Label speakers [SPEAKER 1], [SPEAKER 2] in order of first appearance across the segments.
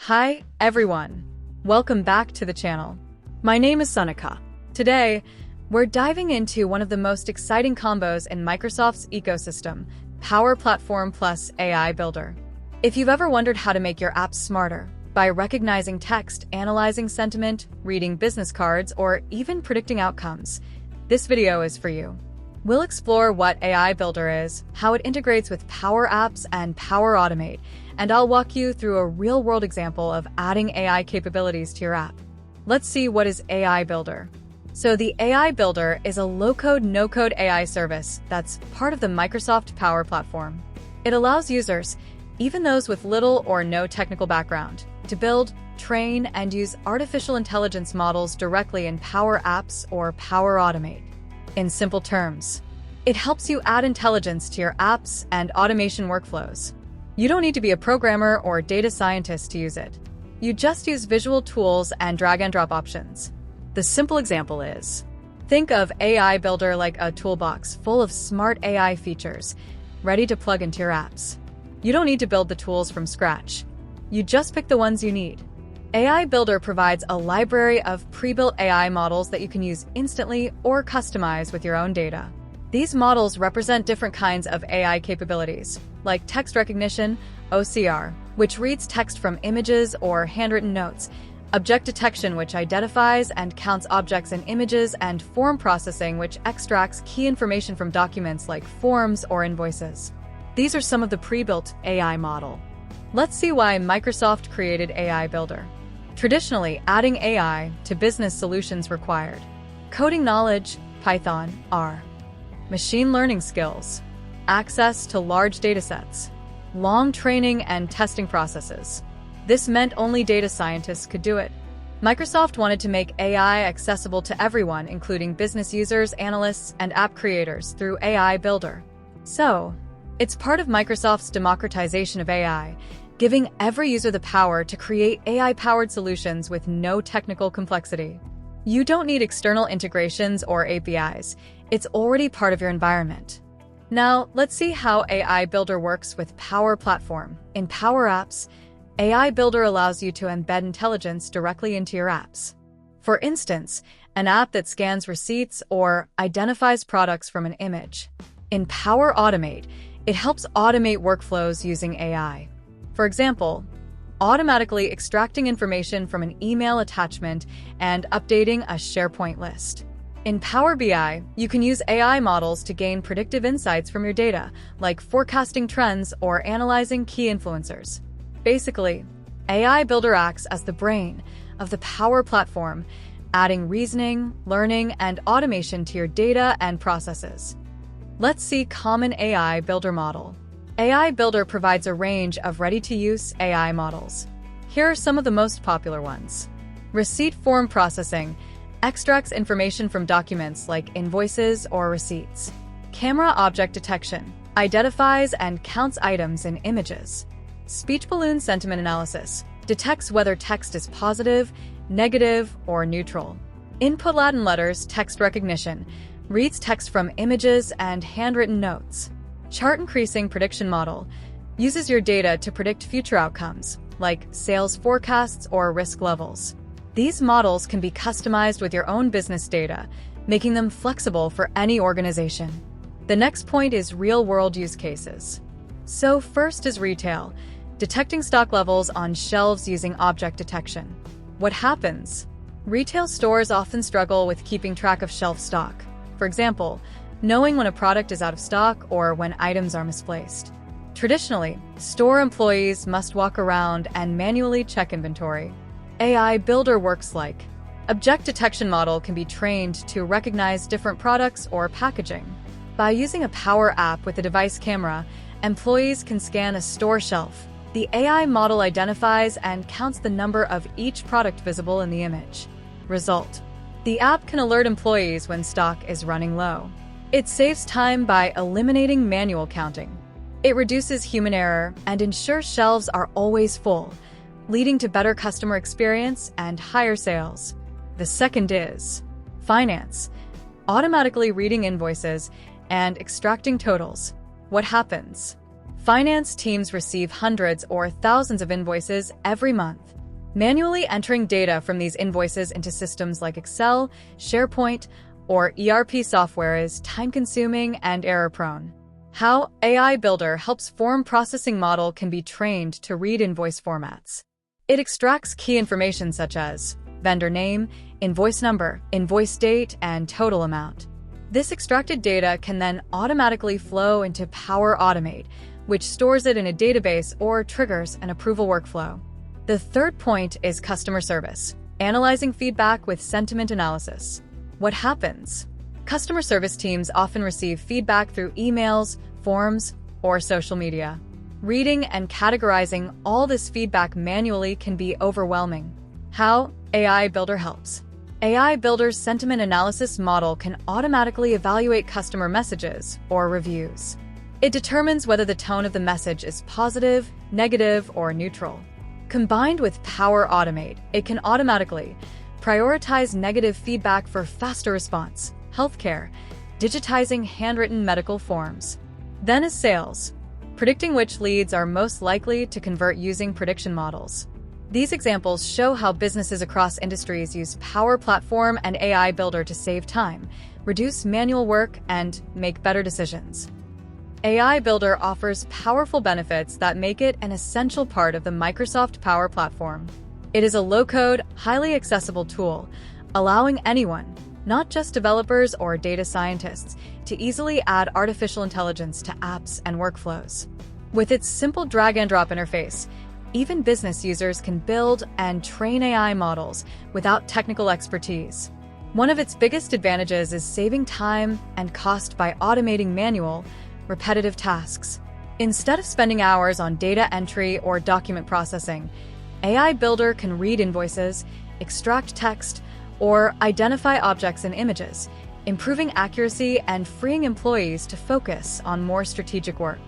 [SPEAKER 1] Hi, everyone. Welcome back to the channel. My name is Sunika. Today, we're diving into one of the most exciting combos in Microsoft's ecosystem, Power Platform plus AI Builder. If you've ever wondered how to make your apps smarter by recognizing text, analyzing sentiment, reading business cards, or even predicting outcomes, this video is for you. We'll explore what AI Builder is, how it integrates with PowerApps and Power Automate, and I'll walk you through a real-world example of adding AI capabilities to your app. Let's see what is AI Builder. So the AI Builder is a low-code, no-code AI service that's part of the Microsoft Power Platform. It allows users, even those with little or no technical background, to build, train, and use artificial intelligence models directly in PowerApps or Power Automate. In simple terms, it helps you add intelligence to your apps and automation workflows. You don't need to be a programmer or data scientist to use it. You just use visual tools and drag and drop options. The simple example is, think of AI Builder like a toolbox full of smart AI features, ready to plug into your apps. You don't need to build the tools from scratch. You just pick the ones you need. AI Builder provides a library of pre-built AI models that you can use instantly or customize with your own data. These models represent different kinds of AI capabilities, like text recognition, OCR, which reads text from images or handwritten notes, object detection, which identifies and counts objects in images, and form processing, which extracts key information from documents like forms or invoices. These are some of the pre-built AI model. Let's see why Microsoft created AI Builder. Traditionally, adding AI to business solutions required coding knowledge, Python, R, machine learning skills, access to large datasets, long training and testing processes. This meant only data scientists could do it. Microsoft wanted to make AI accessible to everyone, including business users, analysts, and app creators, through AI Builder. So, it's part of Microsoft's democratization of AI, giving every user the power to create AI-powered solutions with no technical complexity. You don't need external integrations or APIs. It's already part of your environment. Now, let's see how AI Builder works with Power Platform. In PowerApps, AI Builder allows you to embed intelligence directly into your apps. For instance, an app that scans receipts or identifies products from an image. In Power Automate, it helps automate workflows using AI. For example, automatically extracting information from an email attachment and updating a SharePoint list. In Power BI, you can use AI models to gain predictive insights from your data, like forecasting trends or analyzing key influencers. Basically, AI Builder acts as the brain of the Power Platform, adding reasoning, learning, and automation to your data and processes. Let's see common AI Builder model. AI Builder provides a range of ready-to-use AI models. Here are some of the most popular ones. Receipt form processing extracts information from documents like invoices or receipts. Camera object detection identifies and counts items in images. Speech balloon sentiment analysis detects whether text is positive, negative, or neutral. Input Latin letters text recognition reads text from images and handwritten notes. Chart increasing prediction model uses your data to predict future outcomes, like sales forecasts or risk levels. These models can be customized with your own business data, making them flexible for any organization. The next point is real-world use cases. So first is retail, detecting stock levels on shelves using object detection. What happens? Retail stores often struggle with keeping track of shelf stock. For example, knowing when a product is out of stock or when items are misplaced. Traditionally, store employees must walk around and manually check inventory. AI Builder works like object detection model can be trained to recognize different products or packaging. By using a Power app with a device camera, employees can scan a store shelf. The AI model identifies and counts the number of each product visible in the image. Result: the app can alert employees when stock is running low. It saves time by eliminating manual counting. It reduces human error and ensures shelves are always full, leading to better customer experience and higher sales. The second is finance, automatically reading invoices and extracting totals. What happens? Finance teams receive hundreds or thousands of invoices every month. Manually entering data from these invoices into systems like Excel, SharePoint, or ERP software is time-consuming and error-prone. How AI Builder helps form processing model can be trained to read invoice formats. It extracts key information such as vendor name, invoice number, invoice date, and total amount. This extracted data can then automatically flow into PowerAutomate, which stores it in a database or triggers an approval workflow. The third point is customer service, analyzing feedback with sentiment analysis. What happens? Customer service teams often receive feedback through emails, forms, or social media. Reading and categorizing all this feedback manually can be overwhelming. How AI Builder helps. AI Builder's sentiment analysis model can automatically evaluate customer messages or reviews. It determines whether the tone of the message is positive, negative, or neutral. Combined with PowerAutomate, it can automatically prioritize negative feedback for faster response, healthcare, digitizing handwritten medical forms. Then is sales, predicting which leads are most likely to convert using prediction models. These examples show how businesses across industries use Power Platform and AI Builder to save time, reduce manual work, and make better decisions. AI Builder offers powerful benefits that make it an essential part of the Microsoft Power Platform. It is a low-code, highly accessible tool, allowing anyone, not just developers or data scientists, to easily add artificial intelligence to apps and workflows. With its simple drag-and-drop interface, even business users can build and train AI models without technical expertise. One of its biggest advantages is saving time and cost by automating manual, repetitive tasks. Instead of spending hours on data entry or document processing, AI Builder can read invoices, extract text, or identify objects in images, improving accuracy and freeing employees to focus on more strategic work.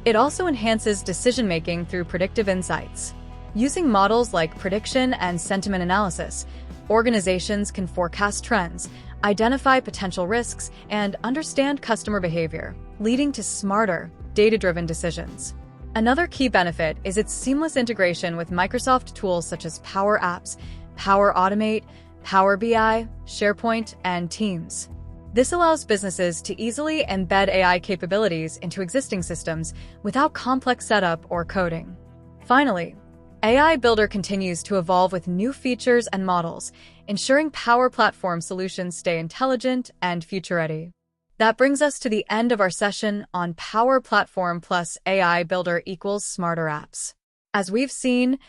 [SPEAKER 1] It also enhances decision-making through predictive insights. Using models like prediction and sentiment analysis, organizations can forecast trends, identify potential risks, and understand customer behavior, leading to smarter, data-driven decisions. Another key benefit is its seamless integration with Microsoft tools such as PowerApps, PowerAutomate, Power BI, SharePoint, and Teams. This allows businesses to easily embed AI capabilities into existing systems without complex setup or coding. Finally, AI Builder continues to evolve with new features and models, ensuring Power Platform solutions stay intelligent and future-ready. That brings us to the end of our session on Power Platform plus AI Builder equals smarter apps. As we've seen,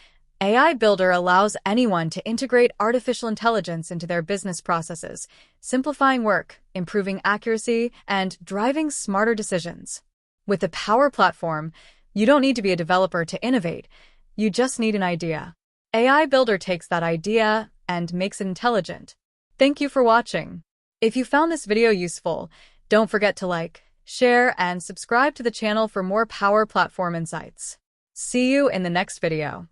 [SPEAKER 1] AI Builder allows anyone to integrate artificial intelligence into their business processes, simplifying work, improving accuracy, and driving smarter decisions. With the Power Platform, you don't need to be a developer to innovate. You just need an idea. AI Builder takes that idea and makes it intelligent. Thank you for watching. If you found this video useful, don't forget to like, share, and subscribe to the channel for more Power Platform insights. See you in the next video.